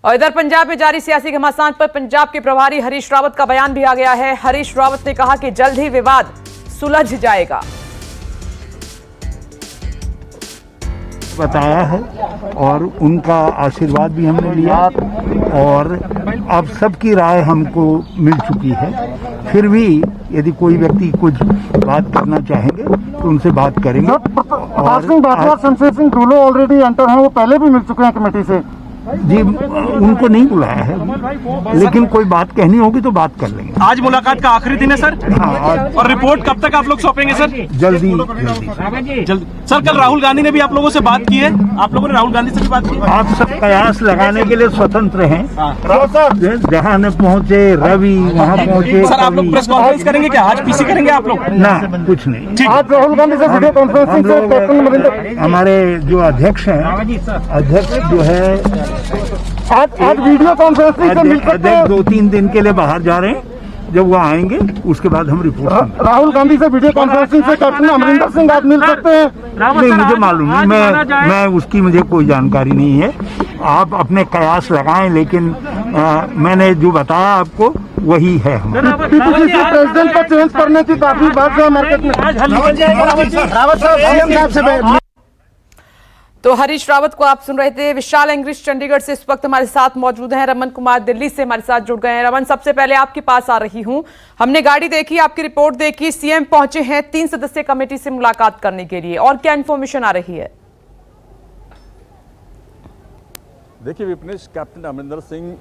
और इधर पंजाब में जारी सियासी घमासान पर पंजाब के प्रभारी हरीश रावत का बयान भी आ गया है। हरीश रावत ने कहा कि जल्द ही विवाद सुलझ जाएगा। बताया है और उनका आशीर्वाद भी हमने लिया और अब सबकी राय हमको मिल चुकी है। फिर भी यदि कोई व्यक्ति कुछ बात करना चाहेंगे तो उनसे बात करेंगे। प्रताप सिंह बाजवा, शमशेर सिंह ढुल्लो ऑलरेडी एंटर हैं, वो पहले भी मिल चुके हैं कमेटी से। जी, उनको नहीं बुलाया है, लेकिन कोई बात कहनी होगी तो बात कर लेंगे। आज मुलाकात का आखिरी दिन है सर। हाँ, और रिपोर्ट कब तक आप लोग सौंपेंगे सर? जल्दी। सर, कल राहुल गांधी ने भी आप लोगों से बात की है, आप लोगों ने राहुल गांधी से भी बात की है? आप सब कयास लगाने के लिए स्वतंत्र हैं। जहाँ न पहुँचे रवि वहाँ पहुँचे। सर, आप लोग प्रेस कॉन्फ्रेंस करेंगे क्या? आज पीसी करेंगे आप लोग? ना, कुछ नहीं। आज राहुल गांधी से वीडियो कॉन्फ्रेंसिंग से कैप्टन अमरिंदर, हमारे जो अध्यक्ष हैं, अध्यक्ष जो है आज वीडियो कॉन्फ्रेंसिंग से मिल सकते हैं। 2-3 दिन के लिए बाहर जा रहे हैं, जब वो आएंगे उसके बाद हम रिपोर्ट करेंगे। राहुल गांधी से वीडियो कॉन्फ्रेंसिंग से कैप्टन अमरिंदर सिंह आज मिल सकते हैं? नहीं, मुझे मालूम नहीं, मैं उसकी मुझे कोई जानकारी नहीं है। आप अपने कयास लगाएं, लेकिन मैंने जो बताया आपको वही है। प्रेसिडेंट को चेंज करने की काफी बात है मार्केट में। तो हरीश रावत को आप सुन रहे थे। विशाल एंग्रिश चंडीगढ़ से इस वक्त हमारे साथ मौजूद हैं। रमन कुमार दिल्ली से हमारे साथ जुड़ गए हैं। रमन, सबसे पहले आपके पास आ रही हूं। हमने गाड़ी देखी, आपकी रिपोर्ट देखी, सीएम पहुंचे हैं 3 सदस्यीय कमेटी से मुलाकात करने के लिए, और क्या इन्फॉर्मेशन आ रही है? देखिए विपनेश, कैप्टन अमरिंदर सिंह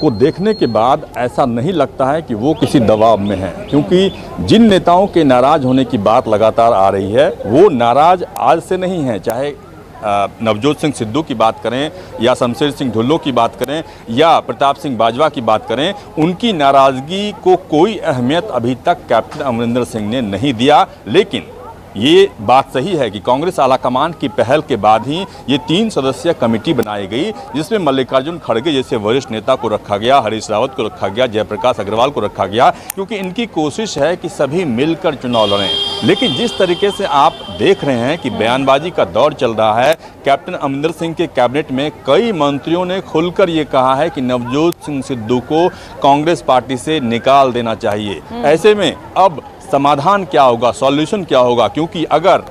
को देखने के बाद ऐसा नहीं लगता है कि वो किसी दबाव में है, क्योंकि जिन नेताओं के नाराज होने की बात लगातार आ रही है वो नाराज आज से नहीं है। चाहे नवजोत सिंह सिद्धू की बात करें या शमशेर सिंह ढुल्लो की बात करें या प्रताप सिंह बाजवा की बात करें, उनकी नाराज़गी को कोई अहमियत अभी तक कैप्टन अमरिंदर सिंह ने नहीं दिया। लेकिन ये बात सही है कि कांग्रेस आलाकमान की पहल के बाद ही ये 3 सदस्यीय कमेटी बनाई गई, जिसमें मल्लिकार्जुन खड़गे जैसे वरिष्ठ नेता को रखा गया, हरीश रावत को रखा गया, जयप्रकाश अग्रवाल को रखा गया, क्योंकि इनकी कोशिश है कि सभी मिलकर चुनाव लड़ें। लेकिन जिस तरीके से आप देख रहे हैं कि बयानबाजी का दौर चल रहा है, कैप्टन अमरिंदर सिंह के कैबिनेट में कई मंत्रियों ने खुलकर ये कहा है कि नवजोत सिंह सिद्धू को कांग्रेस पार्टी से निकाल देना चाहिए। ऐसे में अब समाधान क्या होगा, सॉल्यूशन क्या होगा? क्योंकि अगर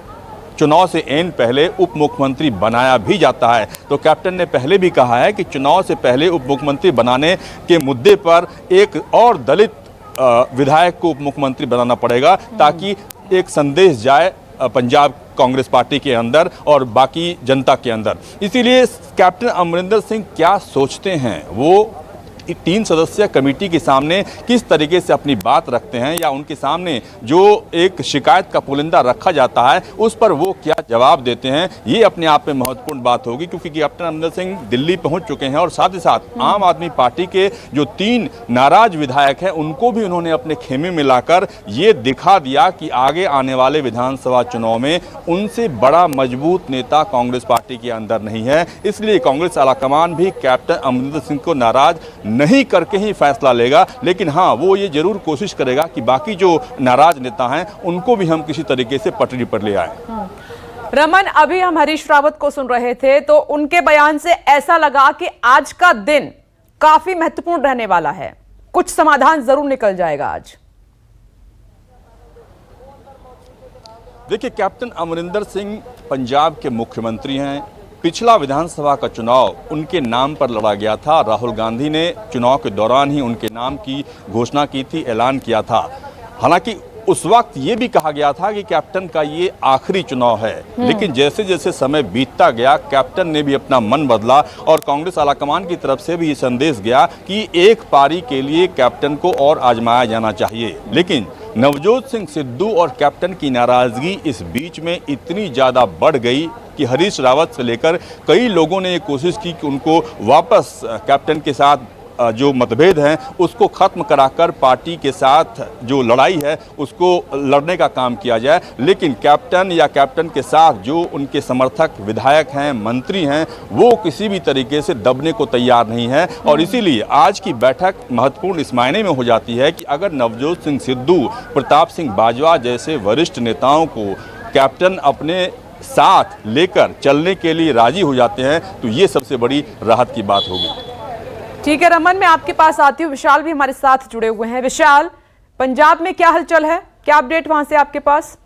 चुनाव से एन पहले उप मुख्यमंत्री बनाया भी जाता है तो कैप्टन ने पहले भी कहा है कि चुनाव से पहले उप मुख्यमंत्री बनाने के मुद्दे पर एक और दलित विधायक को उप मुख्यमंत्री बनाना पड़ेगा, ताकि एक संदेश जाए पंजाब कांग्रेस पार्टी के अंदर और बाकी जनता के अंदर। इसीलिए कैप्टन अमरिंदर सिंह क्या सोचते हैं, वो 3 सदस्यीय कमेटी के सामने किस तरीके से अपनी बात रखते हैं, या उनके सामने जो एक शिकायत का पुलिंदा रखा जाता है उस पर वो क्या जवाब देते हैं, ये अपने आप में महत्वपूर्ण बात होगी। क्योंकि कैप्टन अमरिंदर सिंह दिल्ली पहुंच चुके हैं और साथ ही साथ आम आदमी पार्टी के जो 3 नाराज विधायक हैं उनको भी उन्होंने अपने खेमे में लाकर ये दिखा दिया कि आगे आने वाले विधानसभा चुनाव में उनसे बड़ा मजबूत नेता कांग्रेस पार्टी के अंदर नहीं है। इसलिए कांग्रेस आलाकमान भी कैप्टन अमरिंदर सिंह को नाराज नहीं करके ही फैसला लेगा। लेकिन हाँ, वो ये जरूर कोशिश करेगा कि बाकी जो नाराज नेता हैं उनको भी हम किसी तरीके से पटरी पर ले आए। रमन, अभी हम हरीश रावत को सुन रहे थे तो उनके बयान से ऐसा लगा कि आज का दिन काफी महत्वपूर्ण रहने वाला है, कुछ समाधान जरूर निकल जाएगा आज। देखिए, कैप्टन अमरिंदर सिंह पंजाब के मुख्यमंत्री हैं। पिछला विधानसभा का चुनाव उनके नाम पर लड़ा गया था। राहुल गांधी ने चुनाव के दौरान ही उनके नाम की घोषणा की थी, ऐलान किया था। हालांकि उस वक्त ये भी कहा गया था कि कैप्टन का ये आखिरी चुनाव है। लेकिन जैसे जैसे समय बीतता गया, कैप्टन ने भी अपना मन बदला और कांग्रेस आलाकमान की तरफ से भी ये संदेश गया कि एक पारी के लिए कैप्टन को और आजमाया जाना चाहिए। लेकिन नवजोत सिंह सिद्धू और कैप्टन की नाराजगी इस बीच में इतनी ज़्यादा बढ़ गई कि हरीश रावत से लेकर कई लोगों ने ये कोशिश की कि उनको वापस कैप्टन के साथ जो मतभेद हैं उसको ख़त्म कराकर पार्टी के साथ जो लड़ाई है उसको लड़ने का काम किया जाए। लेकिन कैप्टन या कैप्टन के साथ जो उनके समर्थक विधायक हैं, मंत्री हैं, वो किसी भी तरीके से दबने को तैयार नहीं है। और इसीलिए आज की बैठक महत्वपूर्ण इस मायने में हो जाती है कि अगर नवजोत सिंह सिद्धू, प्रताप सिंह बाजवा जैसे वरिष्ठ नेताओं को कैप्टन अपने साथ लेकर चलने के लिए राजी हो जाते हैं तो ये सबसे बड़ी राहत की बात होगी। ठीक है रमन, मैं आपके पास आती हूँ। विशाल भी हमारे साथ जुड़े हुए हैं। विशाल, पंजाब में क्या हलचल है, क्या अपडेट वहां से आपके पास?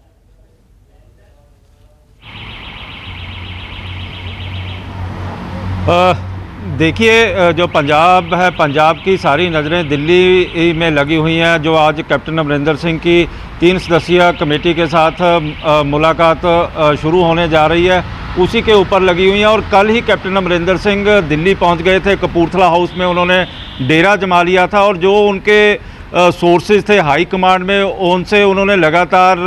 देखिए, जो पंजाब है, पंजाब की सारी नज़रें दिल्ली में लगी हुई हैं। जो आज कैप्टन अमरिंदर सिंह की 3 सदस्यीय कमेटी के साथ मुलाकात शुरू होने जा रही है, उसी के ऊपर लगी हुई हैं। और कल ही कैप्टन अमरिंदर सिंह दिल्ली पहुंच गए थे। कपूरथला हाउस में उन्होंने डेरा जमा लिया था और जो उनके सोर्सेज थे हाई कमांड में, उनसे उन्होंने लगातार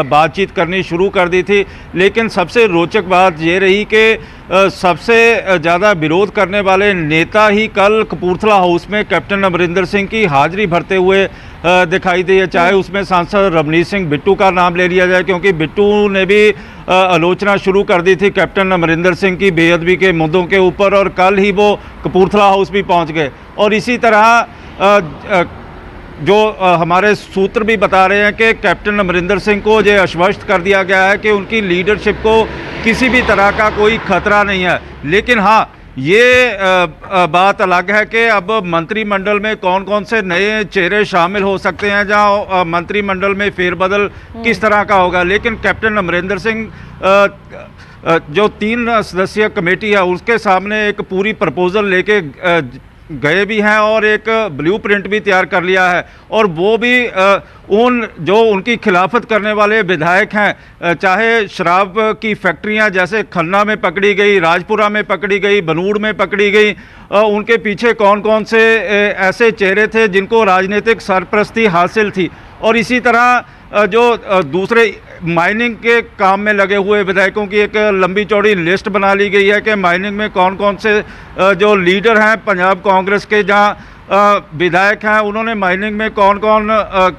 बातचीत करनी शुरू कर दी थी। लेकिन सबसे रोचक बात ये रही कि सबसे ज़्यादा विरोध करने वाले नेता ही कल कपूरथला हाउस में कैप्टन अमरिंदर सिंह की हाजिरी भरते हुए दिखाई दिए। चाहे उसमें सांसद रवनीत सिंह बिट्टू का नाम ले लिया जाए, क्योंकि बिट्टू ने भी आलोचना शुरू कर दी थी कैप्टन अमरिंदर सिंह की बेअदबी के मुद्दों के ऊपर, और कल ही वो कपूरथला हाउस भी पहुंच गए। और इसी तरह जो हमारे सूत्र भी बता रहे हैं कि कैप्टन अमरिंदर सिंह को ये आश्वस्त कर दिया गया है कि उनकी लीडरशिप को किसी भी तरह का कोई खतरा नहीं है। लेकिन हाँ, ये बात अलग है कि अब मंत्रिमंडल में कौन कौन से नए चेहरे शामिल हो सकते हैं, जहां मंत्रिमंडल में फेरबदल किस तरह का होगा। लेकिन कैप्टन अमरिंदर सिंह जो 3 सदस्यीय कमेटी है, उसके सामने एक पूरी प्रपोजल लेके गए भी हैं और एक ब्लूप्रिंट भी तैयार कर लिया है। और वो भी जो उनकी खिलाफत करने वाले विधायक हैं, चाहे शराब की फैक्ट्रियां जैसे खन्ना में पकड़ी गई, राजपुरा में पकड़ी गई, बनूड़ में पकड़ी गई, उनके पीछे कौन कौन से ऐसे चेहरे थे जिनको राजनीतिक सरपरस्ती हासिल थी। और इसी तरह जो दूसरे माइनिंग के काम में लगे हुए विधायकों की एक लंबी चौड़ी लिस्ट बना ली गई है कि माइनिंग में कौन कौन से जो लीडर हैं पंजाब कांग्रेस के, जहां विधायक हैं, उन्होंने माइनिंग में कौन कौन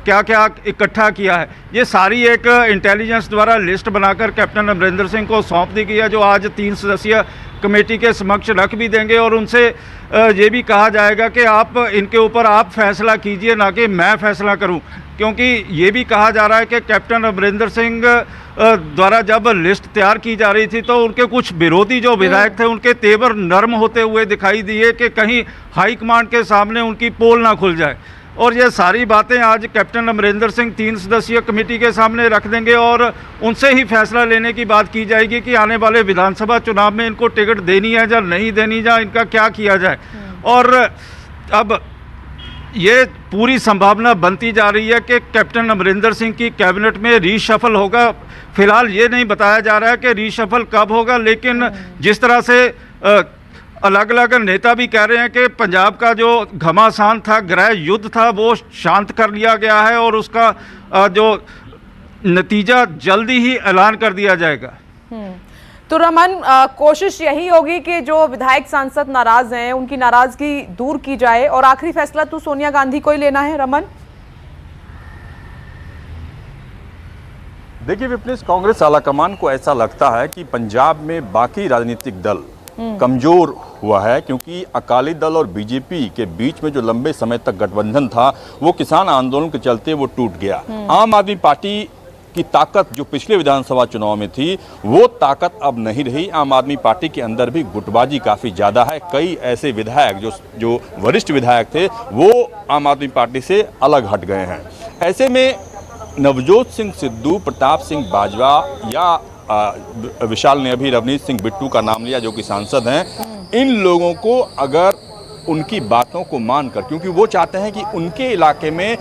क्या क्या इकट्ठा किया है। ये सारी एक इंटेलिजेंस द्वारा लिस्ट बनाकर कैप्टन अमरिंदर सिंह को सौंप दी गई है, जो आज 3 सदस्यीय कमेटी के समक्ष रख भी देंगे। और उनसे ये भी कहा जाएगा कि आप इनके ऊपर आप फैसला कीजिए, ना कि मैं फैसला करूं। क्योंकि ये भी कहा जा रहा है कि कैप्टन अमरिंदर सिंह द्वारा जब लिस्ट तैयार की जा रही थी तो उनके कुछ विरोधी जो विधायक थे, उनके तेवर नर्म होते हुए दिखाई दिए कि कहीं हाई कमांड के सामने उनकी पोल ना खुल जाए। और ये सारी बातें आज कैप्टन अमरिंदर सिंह 3 सदस्यीय कमेटी के सामने रख देंगे और उनसे ही फैसला लेने की बात की जाएगी कि आने वाले विधानसभा चुनाव में इनको टिकट देनी है या नहीं देनी, या इनका क्या किया जाए। और अब ये पूरी संभावना बनती जा रही है कि कैप्टन अमरिंदर सिंह की कैबिनेट में रीशफल होगा। फिलहाल ये नहीं बताया जा रहा है कि रीशफल कब होगा, लेकिन जिस तरह से अलग अलग नेता भी कह रहे हैं कि पंजाब का जो घमासान था, गृह युद्ध था, वो शांत कर लिया गया है और उसका जो नतीजा जल्दी ही ऐलान कर दिया जाएगा। तो रमन, कोशिश यही होगी कि जो विधायक सांसद नाराज हैं उनकी नाराजगी दूर की जाए और आखिरी फैसला तो सोनिया गांधी को ही लेना है। रमन, देखिए विपनेश, कांग्रेस आलाकमान को ऐसा लगता है कि पंजाब में बाकी राजनीतिक दल कमजोर हुआ है, क्योंकि अकाली दल और बीजेपी के बीच में जो लंबे समय तक गठबंधन था वो किसान आंदोलन के चलते वो टूट गया। आम आदमी पार्टी की ताकत जो पिछले विधानसभा चुनाव में थी वो ताकत अब नहीं रही। आम आदमी पार्टी के अंदर भी गुटबाजी काफ़ी ज़्यादा है। कई ऐसे विधायक जो वरिष्ठ विधायक थे वो आम आदमी पार्टी से अलग हट गए हैं। ऐसे में नवजोत सिंह सिद्धू, प्रताप सिंह बाजवा या विशाल ने अभी रवनीत सिंह बिट्टू का नाम लिया जो कि सांसद हैं, इन लोगों को अगर उनकी बातों को मानकर, क्योंकि वो चाहते हैं कि उनके इलाके में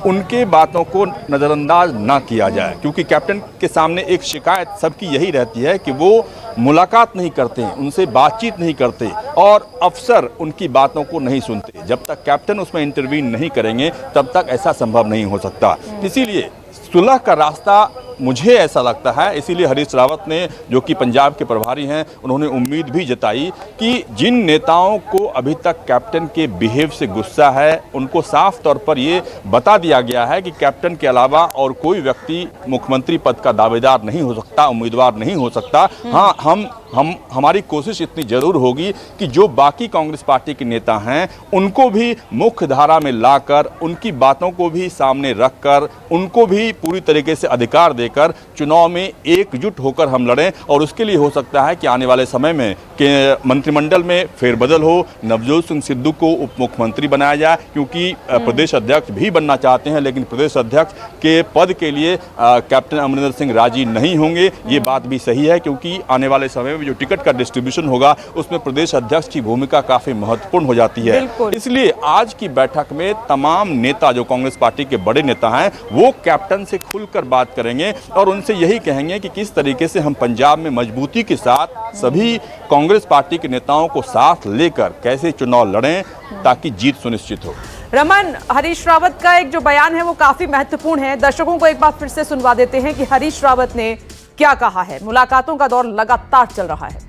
उनके बातों को नज़रअंदाज ना किया जाए, क्योंकि कैप्टन के सामने एक शिकायत सबकी यही रहती है कि वो मुलाकात नहीं करते, उनसे बातचीत नहीं करते और अफसर उनकी बातों को नहीं सुनते। जब तक कैप्टन उसमें इंटरवीन नहीं करेंगे तब तक ऐसा संभव नहीं हो सकता। इसीलिए सुलह का रास्ता मुझे ऐसा लगता है, इसीलिए हरीश रावत ने, जो कि पंजाब के प्रभारी हैं, उन्होंने उम्मीद भी जताई कि जिन नेताओं को अभी तक कैप्टन के बिहेव से गुस्सा है उनको साफ तौर पर ये बता दिया गया है कि कैप्टन के अलावा और कोई व्यक्ति मुख्यमंत्री पद का दावेदार नहीं हो सकता, उम्मीदवार नहीं हो सकता। हाँ, हमारी कोशिश इतनी जरूर होगी कि जो बाकी कांग्रेस पार्टी के नेता हैं उनको भी मुख्य धारा में लाकर, उनकी बातों को भी सामने रखकर, उनको भी पूरी तरीके से अधिकार दे लेकर चुनाव में एकजुट होकर हम लड़ें और उसके लिए हो सकता है कि आने वाले समय में के मंत्रिमंडल में फेरबदल हो, नवजोत सिंह सिद्धू को उप मुख्यमंत्री बनाया जाए, क्योंकि प्रदेश अध्यक्ष भी बनना चाहते हैं लेकिन प्रदेश अध्यक्ष के पद के लिए कैप्टन अमरिंदर सिंह राजी नहीं होंगे। ये बात भी सही है क्योंकि आने वाले समय में जो टिकट का डिस्ट्रीब्यूशन होगा उसमें प्रदेश अध्यक्ष की भूमिका काफी महत्वपूर्ण हो जाती है। इसलिए आज की बैठक में तमाम नेता जो कांग्रेस पार्टी के बड़े नेता हैं वो कैप्टन से खुलकर बात करेंगे और उनसे यही कहेंगे कि किस तरीके से हम पंजाब में मजबूती के साथ सभी कांग्रेस पार्टी के नेताओं को साथ लेकर कैसे चुनाव लड़ें ताकि जीत सुनिश्चित हो। रमन, हरीश रावत का एक जो बयान है वो काफी महत्वपूर्ण है। दर्शकों को एक बार फिर से सुनवा देते हैं कि हरीश रावत ने क्या कहा है। मुलाकातों का दौर लगातार चल रहा है।